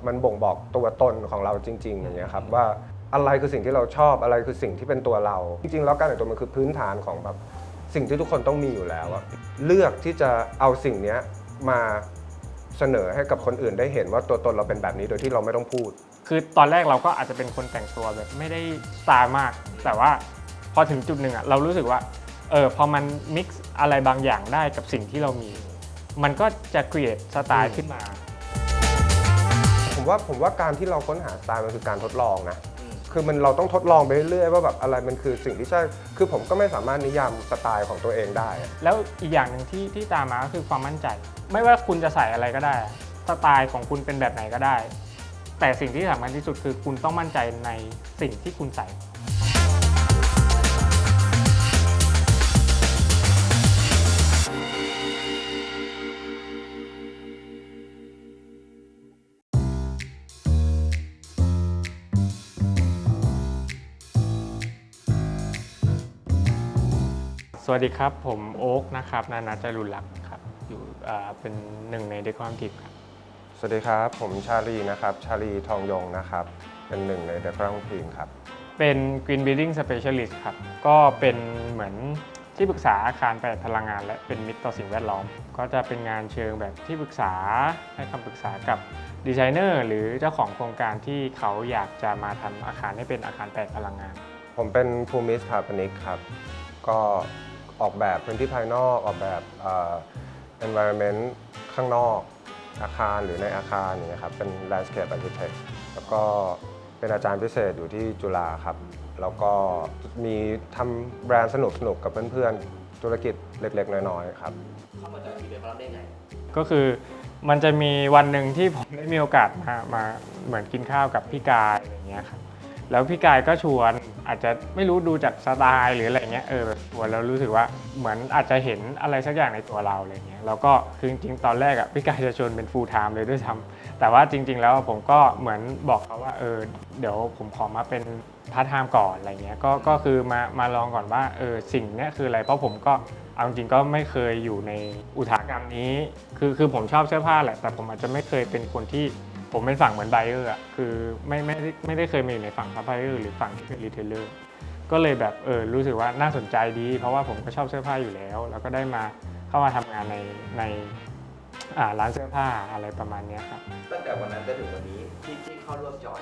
มันบ่งบอกตัวตนของเราจริงๆอย่างเงี้ยครับว่าอะไรคือสิ่งที่เราชอบอะไรคือสิ่งที่เป็นตัวเราจริงๆแล้วการแต่งตัวมันคือพื้นฐานของแบบสิ่งที่ทุกคนต้องมีอยู่แล้วอะเลือกที่จะเอาสิ่งนี้มาเสนอให้กับคนอื่นได้เห็นว่าตัวตนเราเป็นแบบนี้โดยที่เราไม่ต้องพูดคือตอนแรกเราก็อาจจะเป็นคนแต่งตัวแบบไม่ได้สไตล์มากแต่ว่าพอถึงจุดหนึ่งเรารู้สึกว่าพอมันมิกซ์อะไรบางอย่างได้กับสิ่งที่เรามีมันก็จะ create สไตล์ขึ้นมาผมว่าการที่เราค้นหาสไตล์มันคือการทดลองนะคือเราต้องทดลองไปเรื่อยๆว่าแบบอะไรมันคือสิ่งที่ใช่คือผมก็ไม่สามารถนิยามสไตล์ของตัวเองได้แล้วอีกอย่างหนึ่งที่ตามมาก็คือความมั่นใจไม่ว่าคุณจะใส่อะไรก็ได้สไตล์ของคุณเป็นแบบไหนก็ได้แต่สิ่งที่สำคัญที่สุดคือคุณต้องมั่นใจในสิ่งที่คุณใส่สวัสดีครับผมโอ๊คนะครับนานาจารุลักษ์ครับอยู่เป็นหนึ่งในเด็กความทีมครับสวัสดีครับผมชาลีนะครับชาลีทองยงนะครับเป็นหนึ่งในเด็กร่างทีมครับเป็น Green Building Specialist ครับก็เป็นเหมือนที่ปรึกษาอาคารประหยัดพลังงานและเป็นมิตรต่อสิ่งแวดล้อมก็จะเป็นงานเชิงแบบที่ปรึกษาให้คำปรึกษากับดีไซเนอร์หรือเจ้าของโครงการที่เขาอยากจะมาทำอาคารให้เป็นอาคารประหยัดพลังงานผมเป็นภูมิสถาปนิกครับก็ออกแบบพื้นที่ภายนอกออกแบบenvironment ข้างนอกอาคารหรือในอาคารอย่างเงี้ยครับเป็น landscape architect แล้วก็เป็นอาจารย์พิเศษอยู่ที่จุฬาครับแล้วก็มีทำแบรนด์สนุกๆกับเพื่อนๆธุรกิจเล็กๆน้อยๆครับเข้ามาจากทีเดียวได้ไงก็คือมันจะมีวันหนึ่งที่ผมได้มีโอกาสมาเหมือนกินข้าวกับพี่กายอะไรเงี้ยครับแล้วพี่กายก็ชวนอาจจะไม่รู้ดูจากสไตล์หรืออะไรเงี้ยแบบชวนแล้วรู้สึกว่าเหมือนอาจจะเห็นอะไรสักอย่างในตัวเราอะไรเงี้ยแล้วก็คือจริงๆตอนแรกพี่กายจะชวนเป็น full time เลยด้วยซ้ำแต่ว่าจริงๆแล้วผมก็เหมือนบอกเขาว่าเดี๋ยวผมขอมาเป็นพาร์ทไทม์ก่อนอะไรเงี้ยก็คือมาลองก่อนว่าสิ่งนี้คืออะไรเพราะผมก็เอาจริงก็ไม่เคยอยู่ในอุตสาหกรรมนี้คือผมชอบเสื้อผ้าแหละแต่ผมอาจจะไม่เคยเป็นคนที่ผมเป็นฝั่งเหมือนไบเออร์คือไม่ได้เคยมาอยู่ในฝั่งซัพพลายเออร์หรือฝั่งที่เป็นรีเทลเลอร์ก็เลยแบบรู้สึกว่าน่าสนใจดีเพราะว่าผมก็ชอบเสื้อผ้าอยู่แล้วแล้วก็ได้มาเข้ามาทำงานในร้านเสื้อผ้าอะไรประมาณนี้ครับตั้งแต่วันนั้นจนถึงวันนี้ที่เข้าร่วมจอย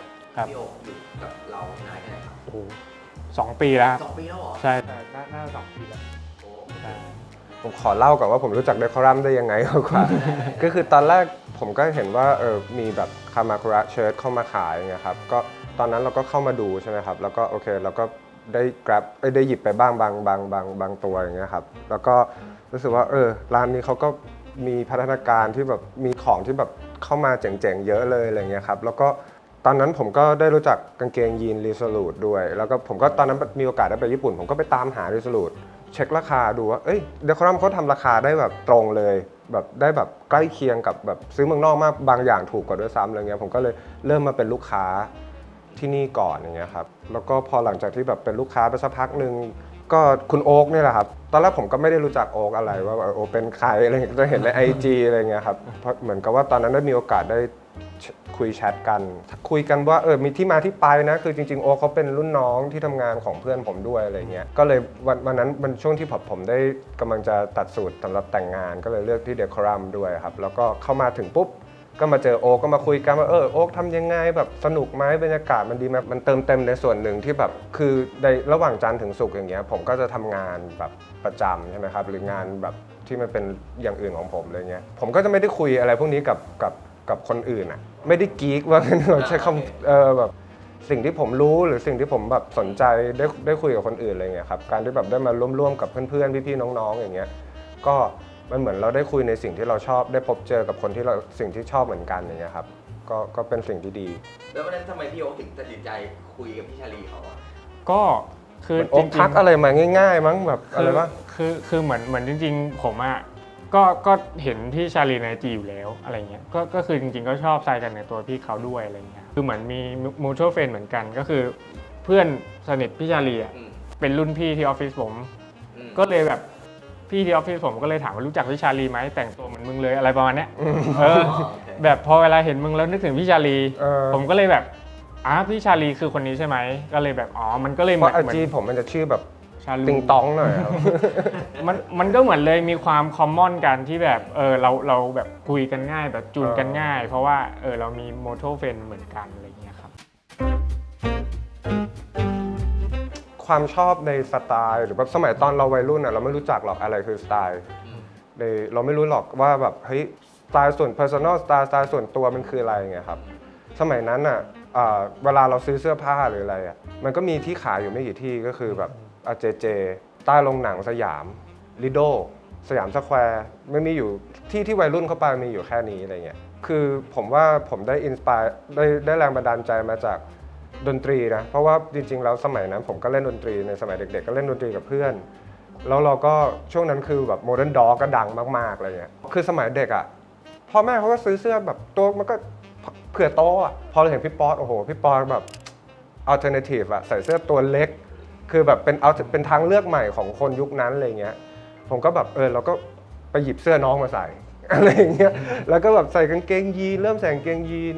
พี่โอ๊คอยู่กับเรานานแค่ไหนครับโอ้โห2 ปีแล้ว2 ปีแล้วเหรอใช่น่าจะ2 ปีแล้วผมขอเล่าก่อนว่าผมรู้จักเดคอรัมได้ยังไงกว่า ก็คือตอนแรกผมก็เห็นว่ามีแบบคามาคุระเชิ้ตเข้ามาขายอย่างเงี้ยครับก็ตอนนั้นเราก็เข้ามาดูใช่ไหมครับแล้วก็โอเคเราก็ได้ grab ได้หยิบไปบ้างบางตัวอย่างเงี้ยครับแล้วก็รู้สึกว่าร้านนี้เขาก็มีพัฒนาการที่แบบมีของที่แบบเข้ามาเจ๋งๆเยอะเลยอะไรเงี้ยครับแล้วก็ตอนนั้นผมก็ได้รู้จักกางเกงยีนรีโซลูทด้วยแล้วก็ผมก็ตอนนั้นมีโอกาสได้ไปญี่ปุ่นผมก็ไปตามหารีโซลูทเช็คราคาดูว่าเดคอรัมเขาทำราคาได้แบบตรงเลยแบบได้แบบใกล้เคียงกับแบบซื้อเมืองนอกมากบางอย่างถูกกว่าด้วยซ้ำอะไรเงี้ยผมก็เลยเริ่มมาเป็นลูกค้าที่นี่ก่อนอย่างเงี้ยครับแล้วก็พอหลังจากที่แบบเป็นลูกค้าไปสักพักนึงก็คุณโอ๊คนี่แหละครับตอนแรกผมก็ไม่ได้รู้จักโอ๊คอะไรว่าโอ๊คเป็นใครอะไรจะเห็นใน IG อะไรเงี้ยครับเพราะเหมือนกับว่าตอนนั้นได้มีโอกาสได้คุยแชทกันคุยกันว่ามีที่มาที่ไปนะคือจริงๆโอ๊คเขาเป็นรุ่นน้องที่ทำงานของเพื่อนผมด้วยอะไรเงี้ยก็เลยวันนั้นมันช่วงที่ผมได้กำลังจะตัดสูตรสำหรับแต่งงานก็เลยเลือกที่เดคอรัมด้วยครับแล้วก็เข้ามาถึงปุ๊บก็มาเจอโอ๊คก็มาคุยกันว่าโอ๊คทำยังไงแบบสนุกไหมบรรยากาศมันดีไหมมันเติมเต็มในส่วนหนึ่งที่แบบคือในระหว่างจันทร์ถึงศุกร์อย่างเงี้ยผมก็จะทำงานแบบประจำใช่ไหมครับหรืองานแบบที่มันเป็นอย่างอื่นของผมอะไรเงี้ยผมก็จะไม่ได้คุยอะไรพวกนี้กับคนอื่นอ่ะไม่ได้กี๊กว่าเราใช้คำแบบสิ่งที่ผมรู้หรือสิ่งที่ผมแบบสนใจได้คุยกับคนอื่นอะไรเงี้ยครับการที่แบบได้มาร่วมกับเพื่อนๆพี่ๆน้องๆอย่างเงี้ยก็มันเหมือนเราได้คุยในสิ่งที่เราชอบได้พบเจอกับคนที่เราสิ่งที่ชอบเหมือนกันอย่างเงี้ยครับก็เป็นสิ่งที่ดีแล้ววันนั้นทำไมพี่โอ๊คถึงตัดสินใจคุยกับพี่ชาลีเขาก็คือจริงๆทักอะไรมาง่ายๆมั้งแบบอะไรวะคือเหมือนจริงๆผมอ่ะก็เห็นพี่ชาลีในจีอยู่แล้วอะไรเงี้ยก็คือจริงๆก็ชอบใส่กันในตัวพี่เขาด้วยอะไรเงี้ยคือเหมือนมีมูทัลเฟรนด์เหมือนกันก็คือเพื่อนสนิทพี่ชาลีเป็นรุ่นพี่ที่ออฟฟิศผมก็เลยแบบพี่ที่ออฟฟิศผมก็เลยถามว่ารู้จักพี่ชาลีไหมแต่งตัวเหมือนมึงเลยอะไรประมาณเนี้ย แบบพอเวลาเห็นมึงแล้วนึกถึงพี่ชาลี ผมก็เลยแบบพี่ชาลีคือคนนี้ใช่ไหมก็เลยแบบมันก็เลยเห เพ มือ ราะ น ไอจีผมมันจะชื่อแบบ ชาลู ติงตองหน่อยครับ มันก็เหมือนเลยมีความคอมมอนกันที่แบบเราแบบคุยกันง่ายแบบจูนกันง่าย เพราะว่าเรามีโมโทเฟนเหมือนกันอะไรอย่างเงี้ยครับ ความชอบในสไตล์หรือแบบสมัยตอนเราวัยรุ่นเราไม่รู้จักหรอกอะไรคือสไตล์เราไม่รู้หรอกว่าแบบเฮ้ยสไตล์ส่วน personal สไตล์ส่วนตัวมันคืออะไรไงครับสมัยนั้นเวลาเราซื้อเสื้อผ้าหรืออะไรมันก็มีที่ขายอยู่ไม่กี่ที่ก็คือแบบเจใต้โรงหนังสยามลิโดสยามสแควร์ไม่มีอยู่ที่วัยรุ่นเข้าไปมีอยู่แค่นี้อะไรเงี้ยคือผมว่าผมได้อินสปายได้แรงบันดาลใจมาจากดนตรีนะเพราะว่าจริงๆแล้วสมัยนั้นผมก็เล่นดนตรีในสมัยเด็กๆก็เล่นดนตรีกับเพื่อนแล้วเราก็ช่วงนั้นคือแบบโมเดิร์นด็อกก็ดังมากๆอะไรเงี้ยคือสมัยเด็กพ่อแม่เขาก็ซื้อเสื้อแบบตัวมันก็เผื่อโตพอเราเห็นพี่ป๊อตโอ้โหพี่ป๊อตแบบอัลเทอร์เนทีฟใส่เสื้อตัวเล็กคือแบบเป็นทางเลือกใหม่ของคนยุคนั้นอะไรเงี้ยผมก็แบบเราก็ไปหยิบเสื้อน้องมาใส่อะไรอย่างเงี้ยแล้วก็แบบใส่กางเกงยีนเริ่มใส่กางเกงยีน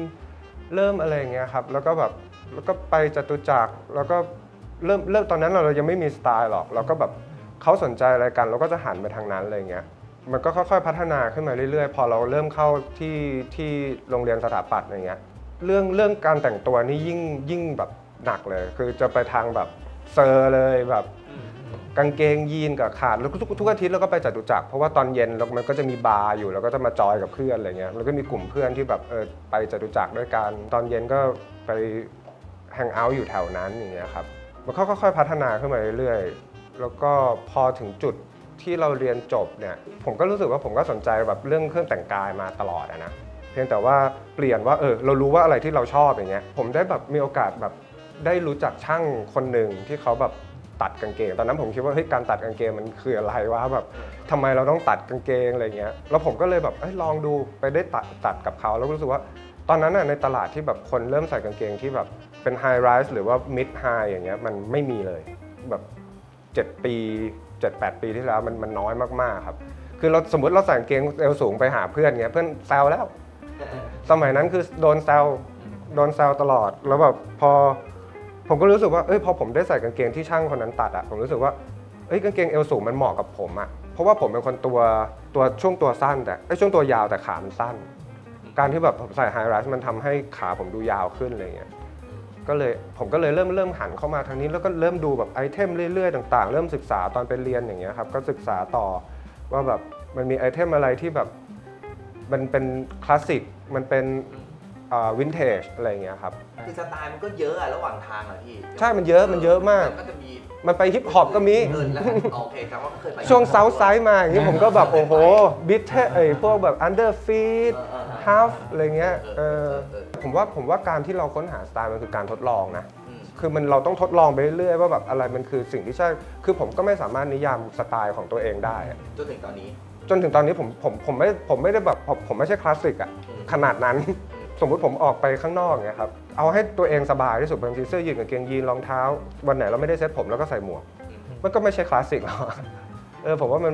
เริ่มอะไรอย่างเงี้ยครับแล้วก็ไปจตุจักรแล้วก็เริ่มตอนนั้นเรายังไม่มีสไตล์หรอกเราก็แบบเขาสนใจอะไรกันเราก็จะหันไปทางนั้นอะไรเงี้ยมันก็ค่อยๆพัฒนาขึ้นมาเรื่อยๆพอเราเริ่มเข้าที่โรงเรียนสถาปัตย์อะไรเงี้ยเรื่องการแต่งตัวนี่ยิ่งแบบหนักเลยคือจะไปทางแบบเซอร์เลยแบบกางเกงยีนกับขาดแล้วทุกอาทิตย์เราก็ไปจตุจักรเพราะว่าตอนเย็นแล้วมันก็จะมีบาร์อยู่แล้วก็จะมาจอยกับเพื่อนอะไรเงี้ยแล้วก็มีกลุ่มเพื่อนที่แบบไปจตุจักรด้วยกันตอนเย็นก็ไปแฮงเอาท์อยู่แถวนั้นอย่างเงี้ยครับมันค่อยๆพัฒนาขึ้นมาเรื่อยๆแล้วก็พอถึงจุดที่เราเรียนจบเนี่ยผมก็รู้สึกว่าผมก็สนใจแบบเรื่องเครื่องแต่งกายมาตลอดนะเพียงแต่ว่าเปลี่ยนว่าเรารู้ว่าอะไรที่เราชอบอย่างเงี้ยผมได้แบบมีโอกาสแบบได้รู้จักช่างคนหนึ่งที่เขาแบบตัดกางเกงตอนนั้นผมคิดว่าเฮ้ยการตัดกางเกงมันคืออะไรวะแบบทำไมเราต้องตัดกางเกงอะไรเงี้ยแล้วผมก็เลยแบบลองดูไปได้ตัดกับเขาแล้วรู้สึกว่าตอนนั้นในตลาดที่แบบคนเริ่มใส่กางเกงที่แบบเป็นไฮไรส์หรือว่ามิดไฮอย่างเงี้ยมันไม่มีเลยแบบ7 ปี 7-8 ปีที่แล้วมันน้อยมากๆครับคือเราสมมติเราใส่กางเกงเอวสูงไปหาเพื่อนเงี้ยเพื่อนแซวแล้วสมัยนั้นคือโดนแซวตลอดแล้วแบบพอผมก็รู้สึกว่าพอผมได้ใส่กางเกงที่ช่างคนนั้นตัดผมรู้สึกว่ากางเกงเอวสูงมันเหมาะกับผมเพราะว่าผมเป็นคนตัวช่วงตัวสั้นแต่ช่วงตัวยาวแต่ขามันสั้นการที่แบบผมใส่ไฮไรส์มันทำให้ขาผมดูยาวขึ้นอะไรเงี้ยผมก็เลยเริ่มหันเข้ามาทางนี้แล้วก็เริ่มดูแบบไอเทมเรื่อยๆต่างๆเริ่มศึกษาตอนไปเรียนอย่างเงี้ยครับก็ศึกษาต่อว่าแบบมันมีไอเทมอะไรที่แบบมันเป็นคลาสสิกมันเป็นวินเทจอะไรเงี้ยครับคือสไตล์มันก็เยอะระหว่างทางพี่ใช่มันเยอะมากก็จะมีมันไปฮิปฮอปก็มีโอเคแต่ว่าเคยไปช่วงเซาท์ไซด์มาอย่างนี้ผมก็แบบโอ้โหบิทเทพวกแบบอันเดอร์ฟีดฮาฟอะไรเงี้ยผมว่าการที่เราค้นหาสไตล์มันคือการทดลองนะคือเราต้องทดลองไปเรื่อยๆว่าแบบอะไรมันคือสิ่งที่ใช่คือผมก็ไม่สามารถนิยามสไตล์ของตัวเองได้จนถึงตอนนี้ผมไม่ได้แบบผมไม่ใช่คลาสสิกขนาดนั้นสมมุติผมออกไปข้างนอกเงี้ยครับเอาให้ตัวเองสบายที่สุดบางทีเสื้อยืดกางเกงยีนรองเท้าวันไหนเราไม่ได้เซ็ตผมแล้วก็ใส่หมวกมันก็ไม่ใช่คลาสสิกหรอกผมว่ามั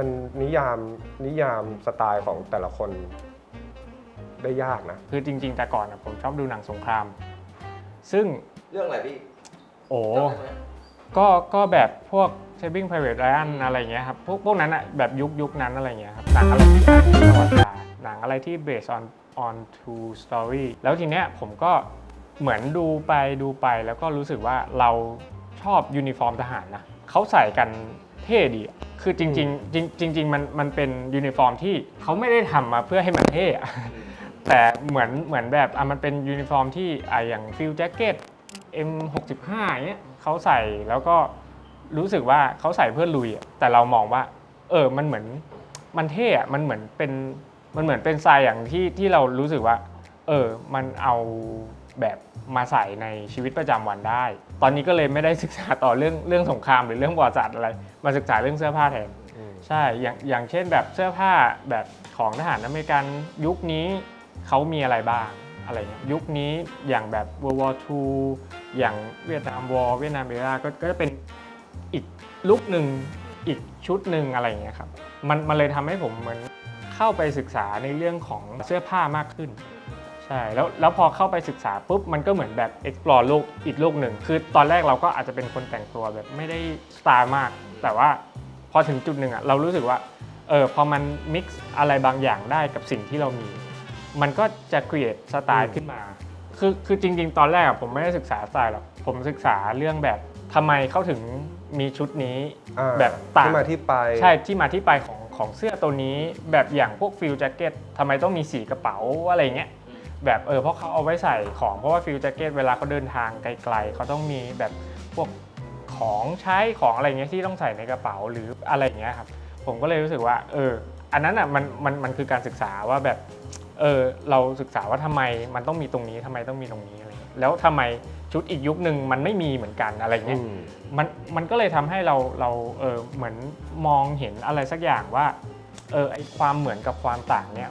นนิยามสไตล์ของแต่ละคนได้ยากนะคือจริงๆแต่ก่อนผมชอบดูหนังสงครามซึ่งเรื่องอะไรพี่ก็แบบพวก Saving Private Ryan อะไรเงี้ยครับพวกนั้นแบบยุคนั้นอะไรเงี้ยครับหนังอะไรที่ประวัติศาสตร์หนังอะไรที่ based on true story แล้วทีเนี้ยผมก็เหมือนดูไปแล้วก็รู้สึกว่าเราชอบยูนิฟอร์มทหารนะเขาใส่กันเท่ดีคือจริงมันเป็นยูนิฟอร์มที่เขาไม่ได้ทำมาเพื่อให้มันเท่แต่เหมือนแบบมันเป็นยูนิฟอร์มที่อย่างฟิลแจ็คเก็ต M65 เงี้ยเขาใส่แล้วก็รู้สึกว่าเขาใส่เพื่อลุยแต่เรามองว่ามันเหมือนมันเท่มันเหมือนเป็นสไตล์อย่างที่เรารู้สึกว่ามันเอาแบบมาใส่ในชีวิตประจำวันได้ตอนนี้ก็เลยไม่ได้ศึกษาต่อเรื่องสงครามหรือเรื่องประวัติศาสตร์อะไรมาศึกษาเรื่องเสื้อผ้าแทนใช่อย่างเช่นแบบเสื้อผ้าแบบของทหารอเมริกันยุคนี้เขามีอะไรบ้างอะไรเงี้ยยุคนี้อย่างแบบ World War II อย่างเวียดนามวอร์เวียดนามเอราก็จะเป็นอีกลุคหนึ่งอีกชุดหนึ่งอะไรเงี้ยครับมันเลยทำให้ผมเหมือน เข้าไปศึกษาในเรื่องของเสื้อผ้ามากขึ้นใช่แล้วพอเข้าไปศึกษาปุ๊บมันก็เหมือนแบบ explore โลกอีกโลกหนึ่งคือตอนแรกเราก็อาจจะเป็นคนแต่งตัวแบบไม่ได้สไตล์มากแต่ว่าพอถึงจุดหนึ่งอ่ะเรารู้สึกว่าพอมัน mix อะไรบางอย่างได้กับสิ่งที่เรามีมันก็จะ create สไตล์ขึ้นมาคือจริงๆตอนแรกผมไม่ได้ศึกษาสไตล์หรอกผมศึกษาเรื่องแบบทำไมเขาถึงมีชุดนี้แบบต่างที่มาที่ไปใช่ที่มาที่ไปของเสื้อตัวนี้แบบอย่างพวกฟิลแจ็คเก็ตทำไมต้องมีสีกระเป๋าอะไรเงี้ยแบบเพราะเขาเอาไว้ใส่ของเพราะว่าฟิลแจ็คเก็ตเวลาเขาเดินทางไกลๆเขาต้องมีแบบพวกของใช้ของอะไรเงี้ยที่ต้องใส่ในกระเป๋าหรืออะไรเงี้ยครับผมก็เลยรู้สึกว่าอันนั้นอ่ะมันคือการศึกษาว่าแบบเราศึกษาว่าทำไมมันต้องมีตรงนี้ทำไมต้องมีตรงนี้อะไรแล้วทำไมชุดอีกยุคนึงมันไม่มีเหมือนกันอะไรเงี้ยมันก็เลยทำให้เราเหมือนมองเห็นอะไรสักอย่างว่าไอความเหมือนกับความต่างเนี่ย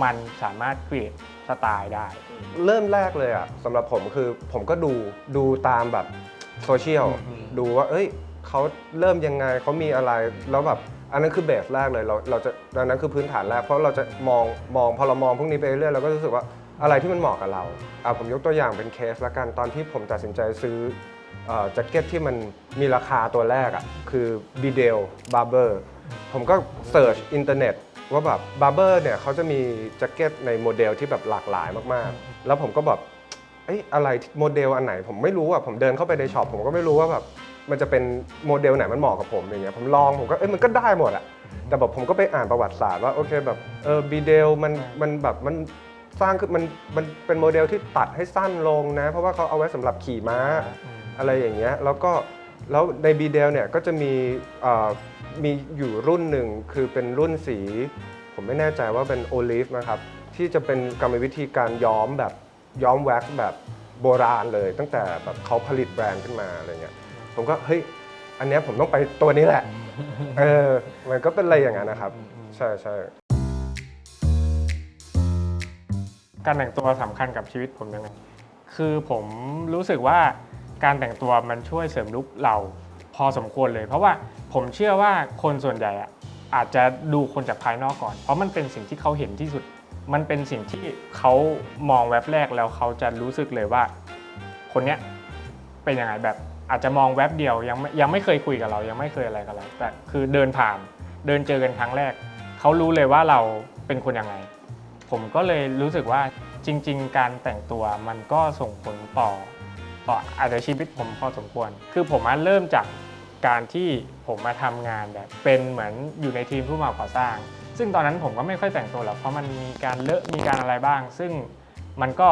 มันสามารถ create สไตล์ได้เริ่มแรกเลยอ่ะสำหรับผมคือผมก็ดูตามแบบโซเชียลดูว่าเขาเริ่มยังไงเขามีอะไรแล้วแบบอันนั้นคือเบสแรกเลยเราจะอันนั้นคือพื้นฐานแรกเพราะเราจะมองพอเรามองพวกนี้ไปเรื่อยเราก็รู้สึกว่าอะไรที่มันเหมาะกับเราผมยกตัวอย่างเป็นเคสละกันตอนที่ผมตัดสินใจซื้อแจ็คเก็ตที่มันมีราคาตัวแรกอ่ะคือ Bidel Barber ผมก็เสิร์ชอินเทอร์เน็ตว่าแบบ Barber เนี่ยเขาจะมีแจ็คเก็ตในโมเดลที่แบบหลากหลายมากๆแล้วผมก็แบบอะไรโมเดลอันไหนผมไม่รู้อ่ะผมเดินเข้าไปในช็อปผมก็ไม่รู้ว่าแบบมันจะเป็นโมเดลไหนมันเหมาะกับผมอย่างเงี้ยผมลองผมก็มันก็ได้หมดอ่ะแต่แบบผมก็ไปอ่านประวัติศาสตร์ว่าโอเคแบบBidelมันแบบมันสร้างขึ้นมันเป็นโมเดลที่ตัดให้สั้นลงนะเพราะว่าเขาเอาไว้สำหรับขี่ม้าอะไรอย่างเงี้ยแล้วใน Bidel เนี่ยก็จะมีอยู่รุ่นหนึ่งคือเป็นรุ่นสีผมไม่แน่ใจว่าเป็นโอลิฟนะครับที่จะเป็นกรรมวิธีการย้อมแว็กซ์แบบโบราณเลยตั้งแต่แบบเขาผลิตแบรนด์ขึ้นมาอะไรเงี้ยผมก็อันเนี้ยผมต้องไปตัวนี้แหละมันก็เป็นอะไรอย่างนั้นนะครับใช่การแต่งตัวสำคัญกับชีวิตผมยังไงคือผมรู้สึกว่าการแต่งตัวมันช่วยเสริมลุคเราพอสมควรเลยเพราะว่าผมเชื่อว่าคนส่วนใหญ่อาจจะดูคนจากภายนอกก่อนเพราะมันเป็นสิ่งที่เขาเห็นที่สุดมันเป็นสิ่งที่เขามองแวบแรกแล้วเขาจะรู้สึกเลยว่าคนเนี้ยเป็นยังไงแบบอาจจะมองแวบเดียวยังไม่เคยคุยกับเรายังไม่เคยอะไรกับเราแต่คือเดินผ่านเดินเจอกันครั้งแรกเขารู้เลยว่าเราเป็นคนยังไงผมก็เลยรู้สึกว่าจริงๆการแต่งตัวมันก็ส่งผลต่ออาจจะชีวิตผมพอสมควรคือผมเริ่มจากการที่ผมมาทำงานแบบเป็นเหมือนอยู่ในทีมผู้รับเหมาก่อสร้างซึ่งตอนนั้นผมก็ไม่ค่อยแต่งตัวหรอกเพราะมันมีการเลอะมีการอะไรบ้างซึ่งมันก็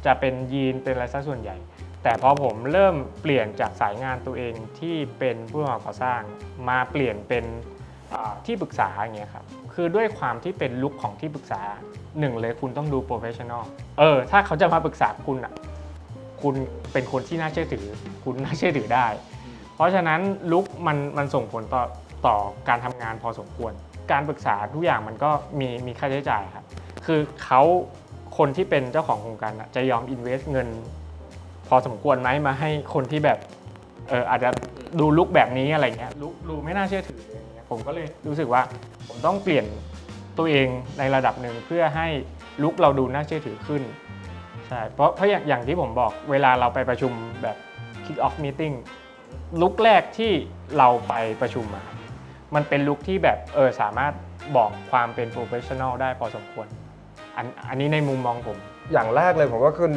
จะเป็นยีนเป็นอะไรซะส่วนใหญ่แต่พอผมเริ่มเปลี่ยนจากสายงานตัวเองที่เป็นผู้รับเหมาก่อสร้างมาเปลี่ยนเป็นที่ปรึกษาอย่างเงี้ยครับคือด้วยความที่เป็นลุคของที่ปรึกษาหนึ่งเลยคุณต้องดูโปรเฟชชั่นอลถ้าเขาจะมาปรึกษาคุณเป็นคนที่น่าเชื่อถือคุณน่าเชื่อถือได้เพราะฉะนั้นลุคมันส่งผลต่อการทำงานพอสมควรการปรึกษาทุกอย่างมันก็มีค่าใช้จ่ายครับคือคนที่เป็นเจ้าของโครงการจะยอมอินเวสต์เงินพอสมควรไหมมาให้คนที่แบบอาจจะดูลุคแบบนี้อะไรเงี้ยลุคดูไม่น่าเชื่อถืออะไรเงี้ยผมก็เลยรู้สึกว่าผมต้องเปลี่ยนตัวเองในระดับหนึ่งเพื่อให้ลุคเราดูน่าเชื่อถือขึ้นใช่เพราะอย่างที่ผมบอกเวลาเราไปประชุมแบบ kick off meeting ลุคแรกที่เราไปประชุมมันเป็นลุคที่แบบสามารถบอกความเป็น professional ได้พอสมควรอันนี้ในมุมมองผมอย่างแรกเลยผมว่าคือ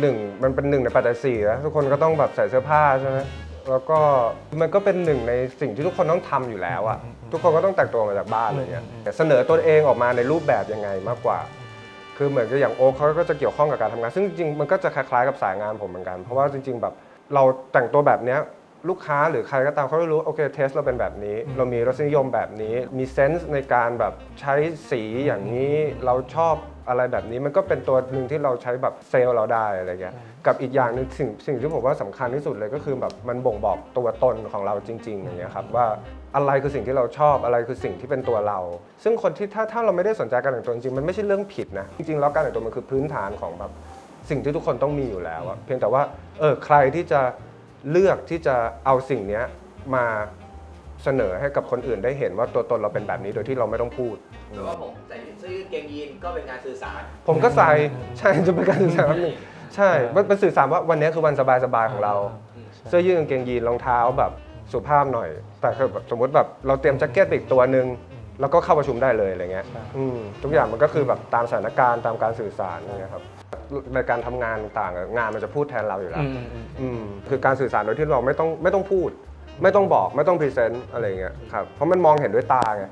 มันเป็นหนึ่งในปัจจัย4นะทุกคนก็ต้องแบบใส่เสื้อผ้าใช่ไหมแล้วก็มันก็เป็นหนึ่งในสิ่งที่ทุกคนต้องทำอยู่แล้วอะทุกคนก็ต้องแต่งตัวมาจากบ้านอะไรเงี้ยแต่เสนอตัวเองออกมาในรูปแบบยังไงมากกว่าคือเหมือนกับอย่างโอ๊คเขาก็จะเกี่ยวข้องกับการทำงานซึ่งจริงๆมันก็จะคล้ายๆกับสายงานผมเหมือนกันเพราะว่าจริงๆแบบเราแต่งตัวแบบเนี้ยลูกค้าหรือใครก็ตามเขาจะรู้โอเคเทสเราเป็นแบบนี้เรามีรสนิยมแบบนี้มีเซนส์ในการแบบใช้สีอย่างนี้เราชอบอะไรแบบนี้มันก็เป็นตัวหนึ่งที่เราใช้แบบเซลล์เราได้อะไรเงี้ยกับอีกอย่างนึงสิ่งที่ผมว่าสำคัญที่สุดเลยก็คือแบบมันบ่งบอกตัวตนของเราจริงๆอย่างเงี้ยครับว่าอะไรคือสิ่งที่เราชอบอะไรคือสิ่งที่เป็นตัวเราซึ่งคนที่ถ้าเราไม่ได้สนใจการแต่งตัวจริงๆมันไม่ใช่เรื่องผิดนะจริงๆแล้วการแต่งตัวมันคือพื้นฐานของแบบสิ่งที่ทุกคนต้องมีอยู่แล้วอะเพียงแต่ว่าใครที่จะเลือกที่จะเอาสิ่งนี้มาเสนอให้กับคนอื่นได้เห็นว่าตัวตนเราเป็นแบบนี้โดยที่เราไม่ต้องพูดแต่ว่าผมแต่เสื้ สื้อยืดกางเกงยีนก็เป็นการสื่อสาร ผมก็ใส่ใช่จะเป็นการสื่อสารแบบหนึงใช่มันสื่อสารว่าวันนี้คือวันสบายๆของเราเสื้อยืดกางเกงยีนรองเท้าแบบสุภาพหน่อย แต่คือแบบสมมติแบบเราเตรียมแจ็คเก็ตไปอีกตัวหนึ่งแล้วก็เข้าประชุมได้เลยอะไรเงี้ยทุกอย่างมันก็คือแบบตามสถานการณ์ตามการสื่อสารอย่างเงี้ยครับในการทำงานต่างๆงานมันจะพูดแทนเราอยู่แล้วคือการสื่อสารโดยที่เราไม่ต้องพูด ไม่ต้องบอกไม่ต้องพรีเซนต์อะไรเงี้ยครับเพราะมันมองเห็นด้วยตาไง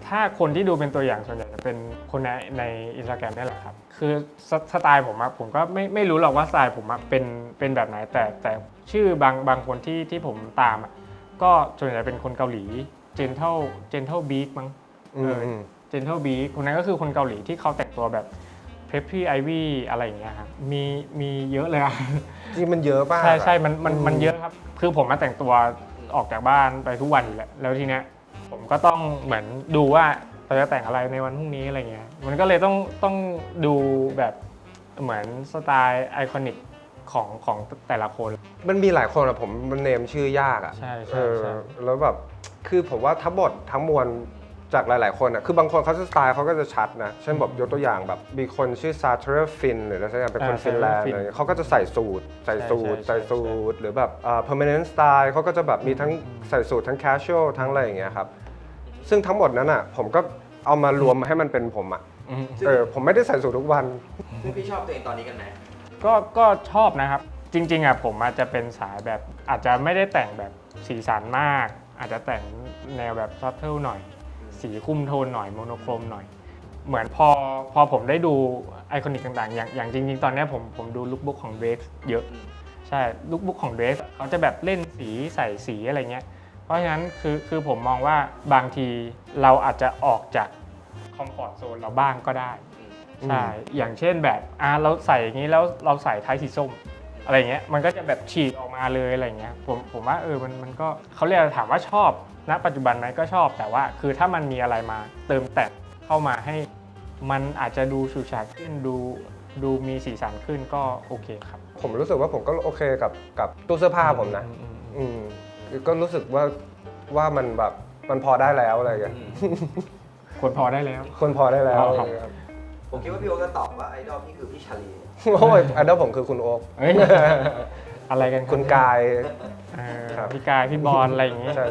ถ้าคนที่ดูเป็นตัวอย่างส่วนใหญ่จะเป็นคนใน Instagram นี่แหละครับคือสไตล์ผมอะผมก็ไม่รู้หรอกว่าสไตล์ผมอะเป็นแบบไหนแต่ชื่อบางคนที่ผมตามอะก็ส่วนใหญ่เป็นคนเกาหลี Gentle Beak มั้งGentle Beak คนนั้นก็คือคนเกาหลีที่เขาแต่งตัวแบบ Preppy Ivy อะไรอย่างเงี้ยครับมีเยอะเลยอะ จริงมันเยอะป่ะ ใช่มันเยอะครับคือผมมาแต่งตัวออกจากบ้านไปทุกวันอยู่แล้วทีเนี้ยผมก็ต้องเหมือนดูว่าเราจะแต่งอะไรในวันพรุ่งนี้อะไรเงี้ยมันก็เลยต้องดูแบบเหมือนสไตล์ไอคอนิกของแต่ละคน มันมีหลายคนอะผมมันเนมชื่อยากอะ ใช่ แล้วแบบคือผมว่าทั้งหมดทั้งมวลจากหลายๆคนอะคือบางคนเขาสไตล์เขาก็จะชัดนะเช่นแบบยกตัวอย่างแบบมีคนชื่อซาเทอร์ฟินหรืออะไรสักอย่างเป็นคนฟินแลนด์อะไรเงี้ยเขาก็จะใส่สูทหรือแบบpermanent style เขาก็จะแบบมีทั้งใส่สูททั้ง casual ทั้งอะไรอย่างเงี้ยครับซึ่งทั้งหมดนั้นอะผมก็เอามารวมให้มันเป็นผมอะผมไม่ได้ใส่สูททุกวัน ซึ่งพี่ชอบตัวเองตอนนี้กันไหม ก็ชอบนะครับจริงๆอ่ะผมอาจจะเป็นสายแบบอาจจะไม่ได้แต่งแบบสีสันมาก อาจจะแต่งแนวแบบซับเทิลหน่อยสีคุมโทนหน่อยโมโนโครมหน่อยเหมือนพอผมได้ดูไอคอนิกต่างๆอย่างจริงๆตอนนี้ผมดูลุคบุ๊กของ Drake เยอะใช่ลุคบุ๊กของ Drake เขาจะแบบเล่นสีใส่สีอะไรเงี้ยเพราะฉะนั้นคือผมมองว่าบางทีเราอาจจะออกจากคอมฟอร์ตโซนเราบ้างก็ได้ใช่อย่างเช่นแบบเราใส่อย่างนี้แล้วเราใส่ไทสีส้มอะไรเงี้ยมันก็จะแบบฉีกออกมาเลยอะไรเงี้ยผมว่ามันก็เขาเรียกถามว่าชอบณปัจจุบันไหมก็ชอบแต่ว่าคือถ้ามันมีอะไรมาเติมแต่งเข้ามาให้มันอาจจะดูฉูดฉาดขึ้นดูมีสีสันขึ้นก็โอเคครับ ผมรู้สึกว่าผมก็โอเคกับตู้เสื้อผ้าผมนะก็รู้สึกว่ามันแบบมันพอได้แล้วอะไรอย่างเงี้ย ควรพอได้แล้ว คนพอได้แล้ว ครับ ผมคิดว่าพี่โอ๊คจะตอบว่าไอดอลพี่คือพี่ชาลี โอ้ยไอดอลผมคือคุณโอ๊ค เอ้ยอะไรกัน คุณกาย ครับ พี่กายพี่บอลอะไรอย่างงี้ ใช่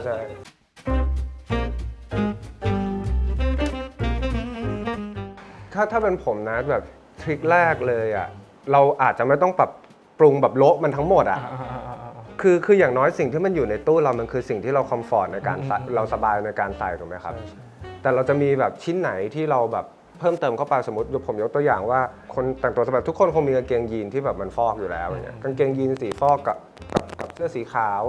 ถ้าเป็นผมนะแบบทริคแรกเลยอ่ะเราอาจจะไม่ต้องปรับปรุงแบบโละมันทั้งหมดอ่ะคืออย่างน้อยสิ่งที่มันอยู่ในตู้เรามันคือสิ่งที่เราคอมฟอร์ตในการใส่เราสบายในการใส่ถูกไหมครับแต่เราจะมีแบบชิ้นไหนที่เราแบบเพิ่มเติมเข้าไปสมมติผมยกตัวอย่างว่าคนแต่งตัวสบายทุกคนคงมีกางเกงยีนที่แบบมันฟอกอยู่แล้วอย่างเงี้ยกางเกงยีนสีฟอกกับเสื้อสีขาว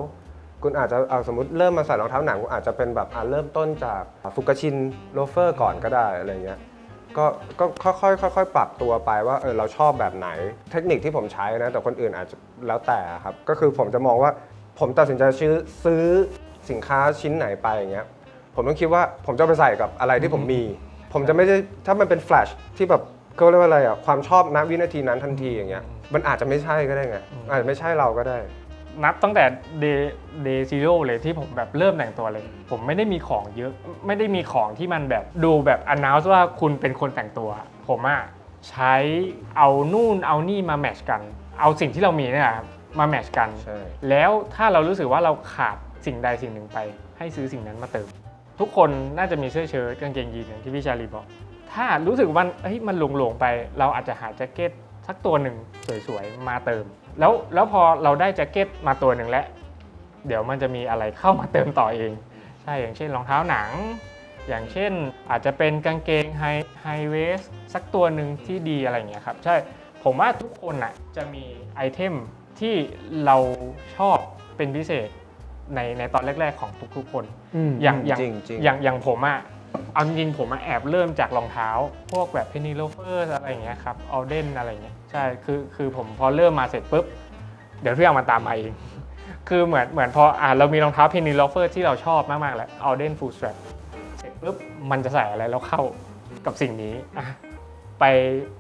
คุณอาจจะสมมติเริ่มมาใส่รองเท้าหนังคุณอาจจะเป็นแบบเริ่มต้นจากฟุกาชินโลเฟอร์ก่อนก็ได้อะไรเงี้ยก็ค่อยปรับตัวไปว่าเราชอบแบบไหนเทคนิคที่ผมใช้นะแต่คนอื่นอาจจะแล้วแต่ครับก็คือผมจะมองว่าผมตัดสินใจซื้อสินค้าชิ้นไหนไปอย่างเงี้ยผมต้องคิดว่าผมจะไปใส่กับอะไรที่ผมมีผมจะไม่ได้ถ้ามันเป็นแฟลชที่แบบเขาเรียกว่าอะไรอ่ะความชอบณวินาทีนั้นทันทีอย่างเงี้ยมันอาจจะไม่ใช่ก็ได้ไงอาจจะไม่ใช่เราก็ได้นับตั้งแต่เดย์ซีโร่เลยที่ผมแบบเริ่มแต่งตัวเลยผมไม่ได้มีของเยอะไม่ได้มีของที่มันแบบดูแบบ announce ว่าคุณเป็นคนแต่งตัวผมใช้เอานู่นเอานี่มาแมทช์กันเอาสิ่งที่เรามีเนี่ยครับมาแมทช์กันแล้วถ้าเรารู้สึกว่าเราขาดสิ่งใดสิ่งหนึ่งไปให้ซื้อสิ่งนั้นมาเติมทุกคนน่าจะมีเสื้อเชิ้ตกางเกงยีนอย่างที่พี่ชาลีบอกถ้ารู้สึกว่ามันหลงๆไปเราอาจจะหาแจ็คเก็ตสักตัวหนึ่งสวยๆมาเติมแล้วพอเราได้แจ็คเก็ตมาตัวหนึ่งแล้วเดี๋ยวมันจะมีอะไรเข้ามาเติมต่อเองใช่อย่างเช่นรองเท้าหนังอย่างเช่นอาจจะเป็นกางเกงไฮเวสสักตัวหนึ่งที่ดีอะไรอย่างเงี้ยครับใช่ผมว่าทุกคนจะมีไอเทมที่เราชอบเป็นพิเศษในตอนแรกๆของทุกๆคนอย่างผมเอาจริงๆผมแอบเริ่มจากรองเท้าพวกแบบเพนนีโลเฟอร์อะไรอย่างเงี้ยครับออเดนอะไรอย่างเงี้ยใช่คือผมพอเริ่มมาเสร็จปุ๊บเดี๋ยวทุกอย่างมันตามมาเองคือเหมือนพอเรามีรองเท้าเพนนีโลเฟอร์ที่เราชอบมากๆแล้วออเดนฟูลสแตรปเสร็จปุ๊บมันจะใส่อะไรแล้วเข้ากับสิ่งนี้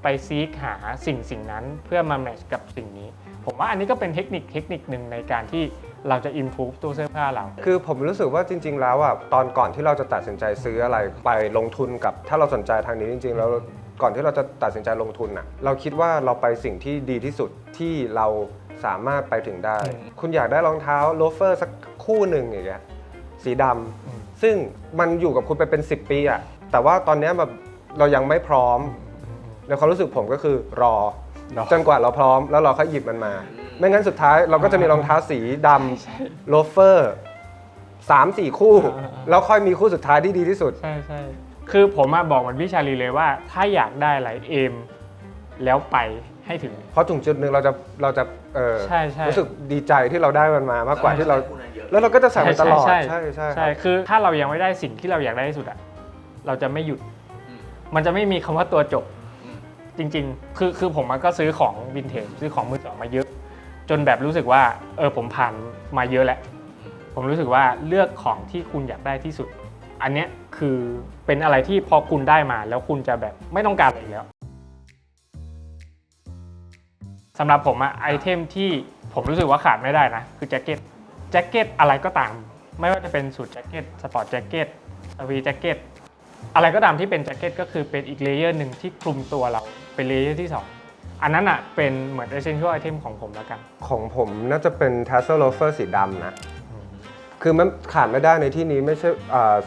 ไปซีคหาสิ่งนั้นเพื่อมาแมทช์กับสิ่งนี้ผมว่าอันนี้ก็เป็นเทคนิคหนึ่งในการที่ เราจะ improve ตู้เสื้อผ้าเรา คือผมรู้สึกว่าจริง ๆ แล้วอ่ะตอนก่อนที่เราจะตัดสินใจซื้ออะไรไปลงทุนกับถ้าเราสนใจทางนี้จริงๆแล้วก่อนที่เราจะตัดสินใจลงทุนอ่ะเราคิดว่าเราไปสิ่งที่ดีที่สุดที่เราสามารถไปถึงได้ คุณอยากได้รองเท้าโลเฟอร์สักคู่หนึ่งอย่างเงี้ยสีดำซึ่งมันอยู่กับคุณไปเป็น 10 ปีอ่ะแต่ว่าตอนเนี้ยแบบเรายังไม่พร้อมในความรู้สึกผมก็คือรอจนกว่าเราพร้อมแล้วเราค่อยหยิบมันมา ไม่งั้นสุดท้ายเราก็จะมีรองเท้าสีดำโลเฟอร์ 3-4 คู่ แล้วค่อยมีคู่สุดท้ายที่ดีที่สุด ใช่ใช่คือผมบอกเหมือนพี่ชาลีเลยว่าถ้าอยากได้อะไรเอมแล้วไปให้ถึง เพราะถึงจุดหนึ่งเราจะใช่ใช่ รู้สึกดีใจที่เราได้มันมามากกว่าที่เรา คู่นั้นเยอะ แล้วเราก็จะใส่มันตลอด ใช่ ใช่ ใช่คือถ้าเรายังไม่ได้สิ่งที่เราอยากได้ที่สุดอ่ะเราจะไม่หยุด มันจะไม่มีคำว่าตัวจบจริงๆคือผมก็ซื้อของวินเทจซื้อของมือสองมาเยอะ จนแบบรู้สึกว่าผมผ่านมาเยอะแล้วผมรู้สึกว่าเลือกของที่คุณอยากได้ที่สุด อันเนี้ยคือเป็นอะไรที่พอคุณได้มาแล้วคุณจะแบบไม่ต้องการอะไรอีกแล้วสำหรับผมไอเทมที่ผมรู้สึกว่าขาดไม่ได้นะคือแจ็คเก็ตอะไรก็ตามไม่ว่าจะเป็นสูทแจ็คเก็ตสปอร์ตแจ็คเก็ตวีแจ็คเก็ตอะไรก็ตามที่เป็นแจ็คเก็ตก็คือเป็นอีกเลเยอร์หนึ่งที่คลุมตัวเราเป็นเลเยอร์ที่2อันนั้นเป็นเหมือน essential item ของผมแล้วกันของผมน่าจะเป็น Tassel Loafer สีดำนะคือมันขาดไม่ได้ในที่นี้ไม่ใช่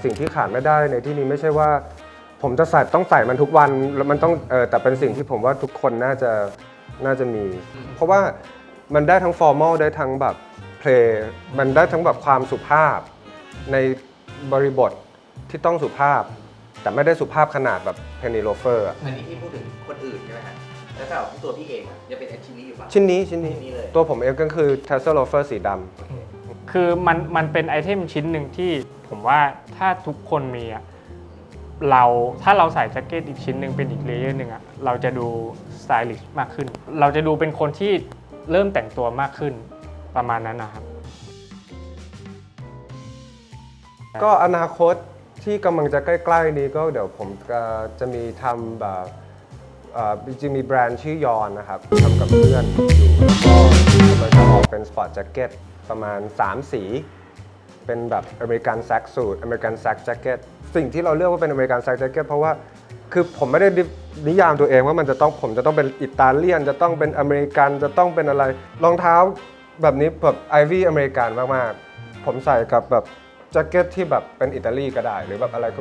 สิ่งที่ขาดไม่ได้ในที่นี้ไม่ใช่ว่าผมจะต้องใส่มันทุกวันแล้วมันต้องแต่เป็นสิ่งที่ผมว่าทุกคนน่าจะมี เพราะว่ามันได้ทั้ง formal ได้ทั้งแบบ play มันได้ทั้งแบบความสุภาพในบริบทที่ต้องสุภาพแต่ไม่ได้สุภาพขนาดแบบ penny loafer อะ อันนี้พี่พูดถึงคนอื่นใช่ไหมฮะแล้วสำหรับตัวพี่เองอะยังเป็นชิ้นนี้อยู่ปะ ชิ้นนี้ เลย ตัวผมเองก็คือ Tassel Loafer สีดำคือมันเป็นไอเทมชิ้นหนึ่งที่ผมว่าถ้าทุกคนมีถ้าเราใส่แจ็คเก็ตอีกชิ้นหนึ่งเป็นอีกเลเยอร์หนึ่งเราจะดูสไตลิชมากขึ้นเราจะดูเป็นคนที่เริ่มแต่งตัวมากขึ้นประมาณนั้นนะครับก็อนาคตที่กำลังจะใกล้ๆนี้ก็เดี๋ยวผมจะมีทำแบบจริงๆมีแบรนด์ชื่อยอนนะครับทำกับเพื่อนอยู่แล้วก็กำลังจะออกเป็นสปอร์ตแจ็คเก็ตประมาณ3 สีเป็นแบบอเมริกันแซกสูทอเมริกันแซกแจ็คเก็ตสิ่งที่เราเลือกว่าเป็นอเมริกันแซกแจ็คเก็ตเพราะว่าคือผมไม่ได้นิยามตัวเองว่าผมจะต้องเป็นอิตาเลียนจะต้องเป็นอเมริกันจะต้องเป็นอะไรรองเท้าแบบนี้แบบไอวี่อเมริกันมากๆผมใส่กับแบบแจ็คเก็ตที่แบบเป็นอิตาลีก็ได้หรือแบบอะไรก็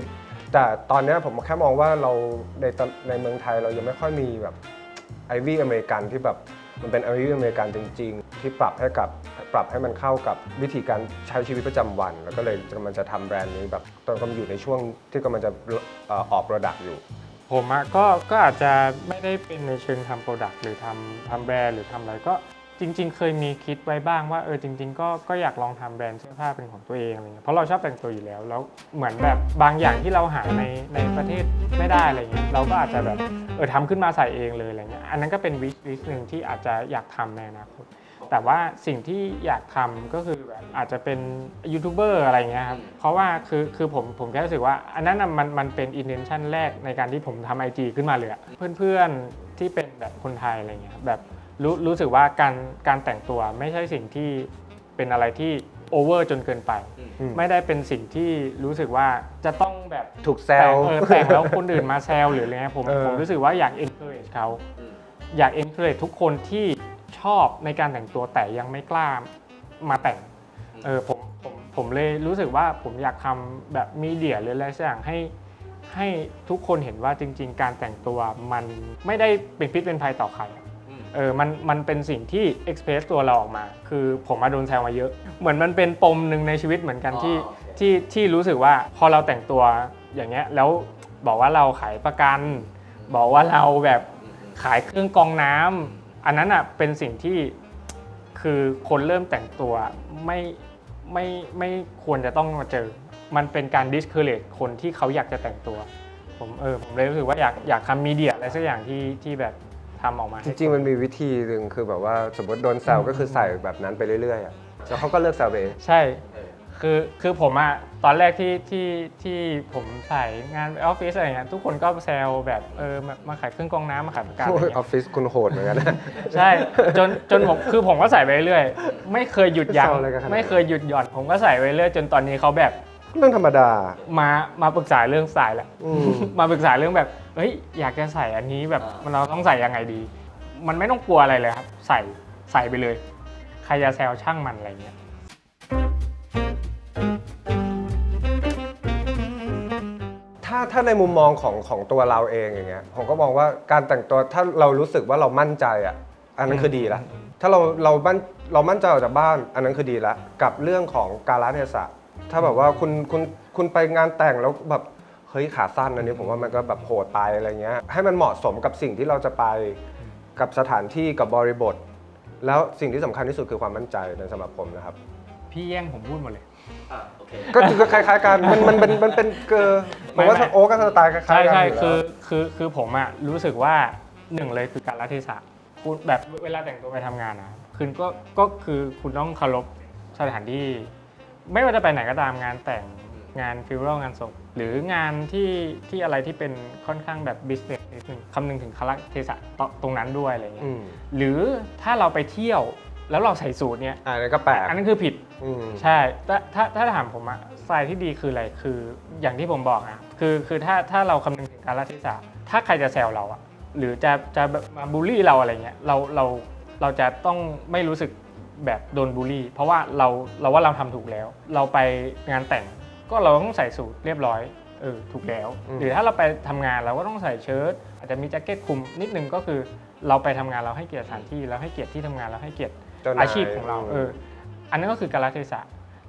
แต่ตอนนี้ผมแค่มองว่าเราในเมืองไทยเรายังไม่ค่อยมีแบบไอวี่อเมริกันที่แบบมันเป็นไอวี่อเมริกันจริงๆที่ปรับให้มันเข้ากับวิธีการใช้ชีวิตประจำวันแล้วก็เลยมันจะทำแบรนด์นี้แบบตอนกำลังอยู่ในช่วงที่กำลังจะออกโปรดักต์อยู่ผมก็อาจจะไม่ได้เป็นในเชิงทำโปรดักต์หรือทำแบรนด์หรือทำอะไรก็จริงๆเคยมีคิดไว้บ้างว่าจริงๆก็อยากลองทำแบรนด์เสื้อผ้าเป็นของตัวเองอะไรเงี้ยเพราะเราชอบแต่งตัวอยู่แล้วเหมือนแบบบางอย่างที่เราหาในประเทศไม่ได้อะไรเงี้ยเราก็อาจจะแบบทำขึ้นมาใส่เองเลยอะไรเงี้ยอันนั้นก็เป็นวิชลิสต์นึงที่อาจจะอยากทำในอนาคตแต่ว่าสิ่งที่อยากทำก็คือแบบอาจจะเป็นยูทูบเบอร์อะไรเงี้ยครับเพราะว่าคือผมแค่รู้สึกว่าอันนั้นมันเป็น intention แรกในการที่ผมทำ IG ขึ้นมาเลยเพื่อนๆที่เป็นแบบคนไทยอะไรเงี้ยแบบรู้สึกว่าการแต่งตัวไม่ใช่สิ่งที่เป็นอะไรที่โอเวอร์จนเกินไปไม่ได้เป็นสิ่งที่รู้สึกว่าจะต้องแบบถูกแซวแต่งแล้วคนอื่นมาแซวหรืออะไรเงี้ยผมรู้สึกว่าอยาก encourage เขาอยาก encourage ทุกคนที่ชอบในการแต่งตัวแต่ยังไม่กล้ามาแต่งผมเลยรู้สึกว่าผมอยากทำแบบมีเดียหรืออะไรสักอย่างให้ทุกคนเห็นว่าจริงๆการแต่งตัวมันไม่ได้เป็นพิษเป็นภัยต่อใครมันเป็นสิ่งที่ express ตัวเราออกมาคือผมมาโดนแซวมาเยอะเหมือนมันเป็นปมหนึ่งในชีวิตเหมือนกันที่รู้สึกว่าพอเราแต่งตัวอย่างเงี้ยแล้วบอกว่าเราขายประกันบอกว่าเราแบบขายเครื่องกรองน้ำอันนั้นเป็นสิ่งที่คือคนเริ่มแต่งตัวไม่ควรจะต้องมาเจอมันเป็นการ discourage คนที่เขาอยากจะแต่งตัวผมเลยรู้สึกว่าอยากทำมีเดียอะไรสักอย่างที่แบบทำออกมาจริงๆมันมีวิธีหนึ่งคือแบบว่าสมมติโดนแซวก็คือใส่แบบนั้นไปเรื่อยๆแล้วเขาก็เลิกแซวเองใช่ คือผมอะตอนแรกที่ผมใส่งานออฟฟิศอะไรเงี้ยทุกคนก็แซวแบบมาขายเครื่องกรองน้ำมาขายประกันอะไร อ เงี้ อย ฟฟิศคุณโหดเหมือนกันนะ ใช่จนผมก็ใส่ไปเรื่อยไม่เคยหยุดยั้ง แซวอะไรกันขนาดนั้น ไม่เคยหยุดหย่อนผมก็ใส่ไปเรื่อยจนตอนนี้เขาแบบ เรื่องธรรมดา มาปรึกษาเรื่องสายแหละ อืม มาปรึกษาเรื่องแบบเฮ้ยอยากจะใส่อันนี้แบบเราต้องใส่ยังไงดี มันไม่ต้องกลัวอะไรเลยครับใส่ไปเลยใครจะแซวช่างมันอะไรเงี้ย ถ้าในมุมมองของตัวเราเองอย่างเงี้ยผมก็มองว่าการแต่งตัวถ้าเรารู้สึกว่าเรามั่นใจอ่ะอันนั้นคือดีละถ้าเรามั่นใจออกจากบ้านอันนั้นคือดีละกับเรื่องของกาลเทศะถ้าแบบว่าคุณไปงานแต่งแล้วแบบเฮ้ยขาสั้นอันนี้ผมว่ามันก็แบบโหดไปอะไรเงี้ยให้มันเหมาะสมกับสิ่งที่เราจะไปกับสถานที่กับบริบท แล้วสิ่งที่สำคัญที่สุดคือความมั่นใจในสำหรับผมนะครับ พี่แย่งผมพูดหมดเลย โอเค ก็คล้ายๆกันมันเป็นผมว่า ไม่ โอ๊กก็สไตล์คล้ายๆ ใช่ กัน ใช่ อยู่แล้ว คือผมอะรู้สึกว่าหนึ่งเลยคือการละเทศะคุณแบบเวลาแต่งตัวไปทำงานนะคุณก็คือคุณต้องเคารพสถานที่ ไม่ว่าจะไปไหนก็ตามงานแต่งงานฟิวเจอร์งานศพหรืองานที่อะไรที่เป็นค่อนข้างแบบบิสเนสนิดนึงคำนึงถึงคาละเทศะตรงนั้นด้วยอะไรเงี้ยหรือถ้าเราไปเที่ยวแล้วเราใส่สูทเนี่ย อันนั้นก็แปลก อันนั้นคือผิด อืม ใช่ถ้าถามผมอะสไตล์ที่ดีคืออะไรคืออย่างที่ผมบอกอะคือถ้าเราคำนึงถึงการละเทศะถ้าใครจะแซวเราอะหรือจะมาบูลลี่เราอะไรเงี้ยเราจะต้องไม่รู้สึกแบบโดนบูลลี่ เพราะว่าเราว่าเราทำถูกแล้ว เราไปงานแต่งก็เราต้องใส่สูทเรียบร้อยถูกแล้ว หรือถ้าเราไปทำงานเราก็ต้องใส่เชิ้ตอาจจะมีแจ็คเก็ตคลุมนิดนึงก็คือเราไปทำงานเราให้เกียรติสถานที่เราให้เกียรติที่ทำงานเราให้เกียรติ เจ้านาย อาชีพของเราอันนั้นก็คือกาลเทศะ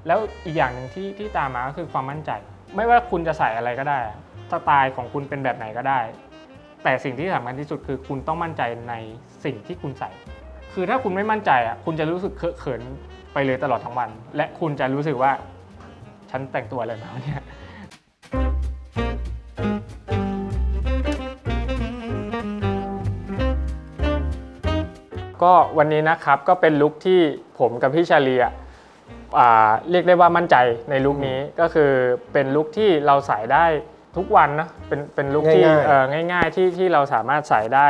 แล้วอีกอย่างหนึ่งที่ตามมาก็คือความมั่นใจ ไม่ว่าคุณจะใส่อะไรก็ได้สไตล์ของคุณเป็นแบบไหนก็ได้ แต่สิ่งที่สำคัญที่สุดคือคุณต้องมั่นใจในสิ่งที่คุณใส่ คือถ้าคุณไม่มั่นใจคุณจะรู้สึกเคอะเขินไปเลยตลอดทั้งวัน และคุณจะรู้สึกว่าฉันแต่งตัวอะไรมาเนี่ยก็วันนี้นะครับก็เป็นลุคที่ผมกับพี่ชาลีเรียกได้ว่ามั่นใจในลุคนี้ก็คือเป็นลุคที่เราใส่ได้ทุกวันนะเป็นลุคที่ง่ายๆที่เราสามารถใส่ได้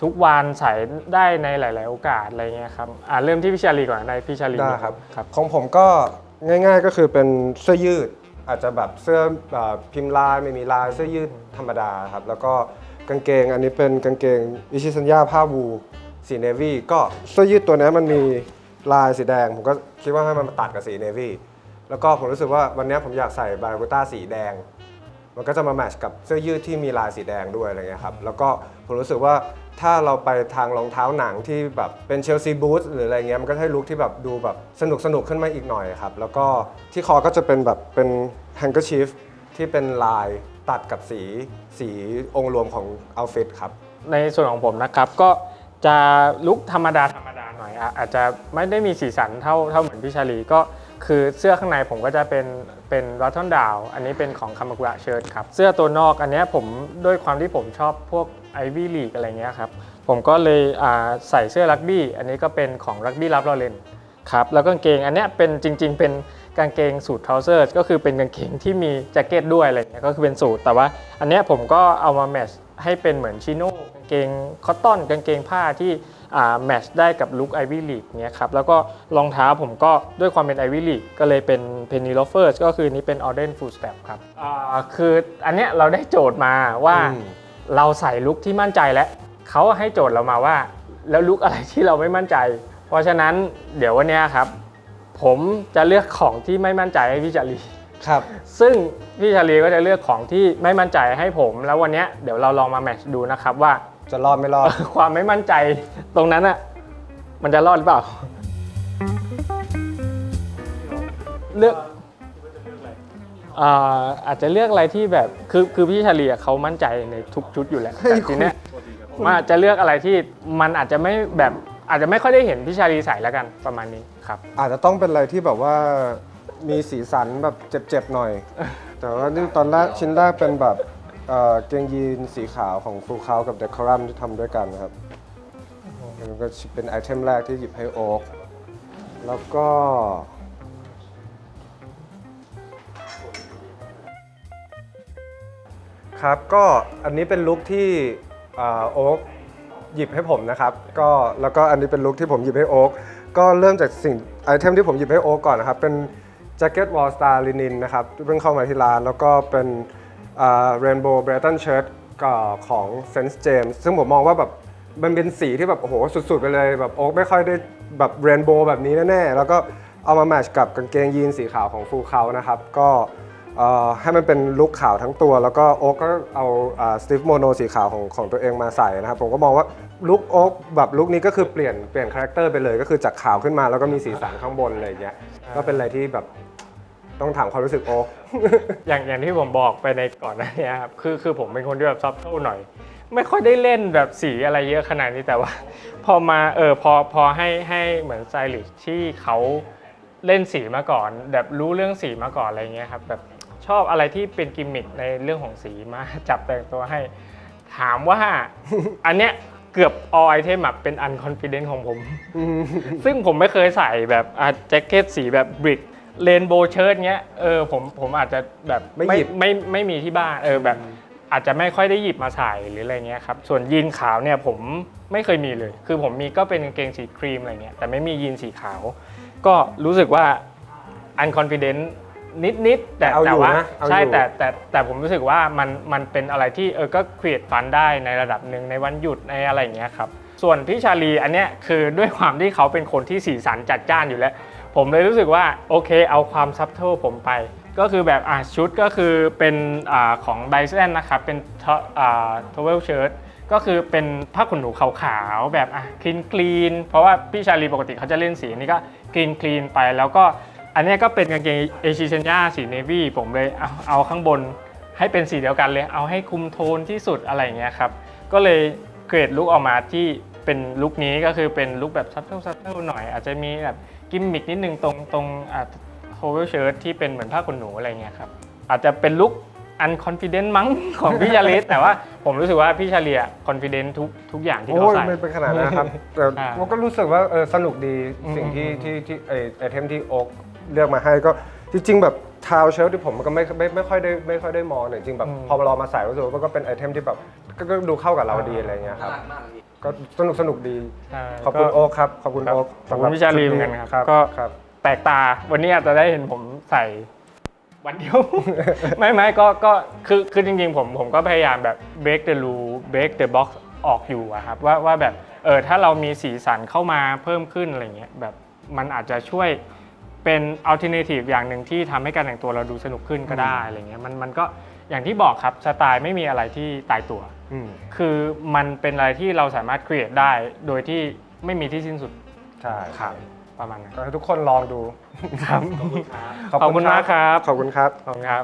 ทุกวันใส่ได้ในหลายๆโอกาสอะไรเงี้ยครับเริ่มที่พี่ชาลีก่อนในพี่ชาลี ได้ครับ ครับ ของผมก็ง่ายๆก็คือเป็นเสื้อยืด อาจจะแบบเสื้อพิมพ์ลายไม่มีลายเสื้อยืดธรรมดาครับแล้วก็กางเกงอันนี้เป็นกางเกงอิชิซัญญาผ้าวูสีเนวี่ก็เสื้อยืดตัวนี้มันมีลายสีแดงผมก็คิดว่าให้มันมาตัดกับสีเนวี่แล้วก็ผมรู้สึกว่าวันนี้ผมอยากใส่บารากูต้าสีแดงมันก็จะมาแมทช์กับเสื้อยืดที่มีลายสีแดงด้วยอะไรเงี้ยครับแล้วก็ผมรู้สึกว่าถ้าเราไปทางรองเท้าหนังที่แบบเป็นเชลซีบูทหรืออะไรเงี้ยมันก็ให้ลุคที่แบบดูแบบสนุกขึ้นมาอีกหน่อยครับแล้วก็ที่คอก็จะเป็นแบบเป็นแฮงเกอร์ชีฟที่เป็นลายตัดกับสีองค์รวมของเอาท์ฟิตครับ ในส่วนของผมนะครับก็จะลุคธรรมดาหน่อยอาจจะไม่ได้มีสีสันเท่าเหมือนพี่ชาลีก็คือเสื้อข้างในผมก็จะเป็นรัตทอนดาวอันนี้เป็นของคามากุระเชิ้ตครับเสื้อตัวนอกอันนี้ผมด้วยความที่ผมชอบพวกไอวี่ลีกอะไรเงี้ยครับผมก็เลยใส่เสื้อรักบี้อันนี้ก็เป็นของรักบี้รับลอเรนครับแล้วก็กางเกงอันนี้เป็นจริงๆเป็นกางเกงสูททราวเซอร์ก็คือเป็นกางเกงที่มีแจ็คเก็ตด้วยอะไรเงี้ยก็คือเป็นสูทแต่ว่าอันนี้ผมก็เอามาแมทช์ให้เป็นเหมือนชิโน่กางเกงคอตตอนกางเกงผ้าที่แมทช์ได้กับลุคไอวี่ลีกเนี้ยครับแล้วก็รองเท้าผมก็ด้วยความเป็นไอวี่ลีกก็เลยเป็นเพนนีโลเฟอร์สก็คือนี้เป็นออเดนฟูลสเต็ปครับคืออันเนี้ยเราได้โจทย์มาว่าเราใส่ลุคที่มั่นใจแล้วเขาให้โจทย์เรามาว่าแล้วลุคอะไรที่เราไม่มั่นใจเพราะฉะนั้นเดี๋ยววันนี้ครับผมจะเลือกของที่ไม่มั่นใจให้พี่ชาลีครับ ซึ่งพี่ชาลีก็จะเลือกของที่ไม่มั่นใจให้ผมแล้ววันนี้เดี๋ยวเราลองมาแมทช์ดูนะครับว่า จะรอดไม่รอด ความไม่มั่นใจตรงนั้นมันจะรอดหรือเปล่าเลือกอาจจะเลือกอะไรที่แบบคือพี่ชาลีเขามั่นใจในทุกชุดอยู่แล้วแต่ทีเนี้ยว่าจะเลือกอะไรที่มันอาจจะไม่แบบอาจจะไม่ค่อยได้เห็นพี่ชาลีใส่แล้วกันประมาณนี้ครับ อาจจะต้องเป็นอะไรที่แบบว่ามีสีสันแบบเจ็บๆหน่อย แต่ว่านี่ตอนแรกชิ้นแรกเป็นแบบเกงยีนสีขาวของฟูลเขากับเดคอรัมที่ทำด้วยกันนะครับมันก็เป็นไอเทมแรกที่หยิบให้โอ๊กแล้วก็ ครับก็อันนี้เป็นลุคที่โอ๊คหยิบให้ผมนะครับก็แล้วก็อันนี้เป็นลุคที่ผมหยิบให้โอ๊คก็เริ่มจากสิ่งไอเทมที่ผมหยิบให้โอ๊คก่อนนะครับเป็นแจ็คเก็ตวอลสตาร์ลินินนะครับเพิ่งเข้ามาที่ร้านแล้วก็เป็นเรนโบว์เบรตันเชิ้ตของ Sense James ซึ่งผมมองว่าแบบมันเป็นสีที่แบบโอ้โหสุดๆไปเลยแบบโอ๊คไม่ค่อยได้แบบเรนโบว์แบบนี้แน่ๆแล้วก็เอามาแมทช์กับกางเกงยีนสีขาวของฟูเขานะครับก็ให้มันเป็นลุคขาวทั้งตัว แล้วก็โอ๊คก็เอาสตีฟโมโนสีขาวของตัวเองมาใส่นะครับผมก็มองว่าลุคโอ๊คแบบลุคนี้ก็คือเปลี่ยนคาแรคเตอร์ไปเลยก็คือจากขาวขึ้นมาแล้วก็มีสีสันข้างบนอะไรอย่างเงี้ยก็เป็นอะไรที่แบบต้องถามความรู้สึกโอ๊ค อย่างที่ผมบอกไปในก่อนหน้านี้ครับคือผมเป็นคนที่แบบซับซ้อนหน่อย ไม่ค่อยได้เล่นแบบสีอะไรเยอะขนาดนี้แต่ว่า พอมาพอให้เหมือนสไตลิสต์ที่เขาเล่นสีมาก่อนแบบรู้เรื่องสีมาก่อนอะไรเงี้ยครับแบบชอบอะไรที่เป็นกิมมิคในเรื่องของสีมา จับแต่งตัวให้ถามว่า อันเนี้ยเกือบ all item อะเป็น unconfident ของผม ซึ่งผมไม่เคยใส่แบบแจ็คเก็ตสีแบบบริกเรนโบว์เชิ้ตเงี้ยผมอาจจะแบบ ไม่หยิบ ไม่มีที่บ้านแบบอาจจะไม่ค่อยได้หยิบมาใส่หรืออะไรเงี้ยครับส่วนยีนขาวเนี่ยผมไม่เคยมีเลยคือผมมีก็เป็นกางเกงสีครีมอะไรเงี้ยแต่ไม่มียีนสีขาวก็รู้สึกว่า unconfident นิดแต่ เอาอยู่ ว่า นะเอาอยู่ ใช่แต่ผมรู้สึกว่ามันเป็นอะไรที่ก็ create fun ได้ในระดับหนึ่งในวันหยุดในอะไรอย่างเงี้ยครับส่วนพี่ชาลีอันเนี้ยคือด้วยความที่เขาเป็นคนที่สีสันจัดจ้านอยู่แล้วผมเลยรู้สึกว่าโอเคเอาความซับเทิลผมไปก็คือแบบชุดก็คือเป็นของไดเซนนะครับเป็นทเวลเชิ้ตก็คือเป็นผ้าขนหนูขาวๆแบบคลีนเพราะว่าพี่ชาลีปกติเขาจะเล่นสีนี้ก็คลีนไปแล้วก็อันนี้ก็เป็นกางเกงเอชิเชนยาสีเนวี่ผมเลยเอาข้างบนให้เป็นสีเดียวกันเลยเอาให้คุมโทนที่สุดอะไรอย่างเงี้ยครับก็เลยเกรดลุคออกมาที่เป็นลุคนี้ก็คือเป็นลุคแบบซับเทิลหน่อยอาจจะมีแบบกิมมิกนิดนึงตรงโฮเวลเชิ้ตที่เป็นเหมือนผ้าขนหนูอะไรเงี้ยครับอาจจะเป็นลุคunconfident มั้งของพี่ชาลีแต่ว่าผมรู้สึกว่าพี่ชาลีconfident ทุกอย่างที่เขาใส่ ไม่เป็นขนาดนั้นนะครับ แต่ผมก็รู้สึกว่าสนุกดีสิ่งที่ไอเทมที่โอ๊คเลือกมาให้ก็จริงๆแบบทาวเชิ้ตที่ผมก็ไม่ค่อยได้มองแต่จริงๆแบบพอเรามาใส่รู้สึกว่าก็เป็นไอเทมที่แบบก็ดูเข้ากับเราดีอะไรเงี้ยครับ น่ารักมากเลยพี่ ก็สนุกดี ใช่ ขอบคุณโอ๊คครับขอบคุณ ครับ โอ๊ค ขอบคุณพี่ชาลีเหมือนกันครับ ก็ ก็ ครับ แปลกตาวันนี้อาจจะได้เห็นผมใส่วันเดียว ไม่ก็คือจริงๆผมก็พยายามแบบ break the rule break the box ออกอยู่อะครับว่าแบบถ้าเรามีสีสันเข้ามาเพิ่มขึ้นอะไรเงี้ยแบบมันอาจจะช่วยเป็น alternative อย่างหนึ่งที่ทำให้การแต่งตัวเราดูสนุกขึ้นก็ได้อะไรเงี้ยมันก็อย่างที่บอกครับสไตล์ไม่มีอะไรที่ตายตัว คือมันเป็นอะไรที่เราสามารถ create ได้โดยที่ไม่มีที่สิ้นสุด ใช่ ครับประมาณนั้น ก็ให้ทุกคนลองดู ครับ ขอบคุณครับ ขอบคุณมากครับ ขอบคุณครับ ขอบคุณครับ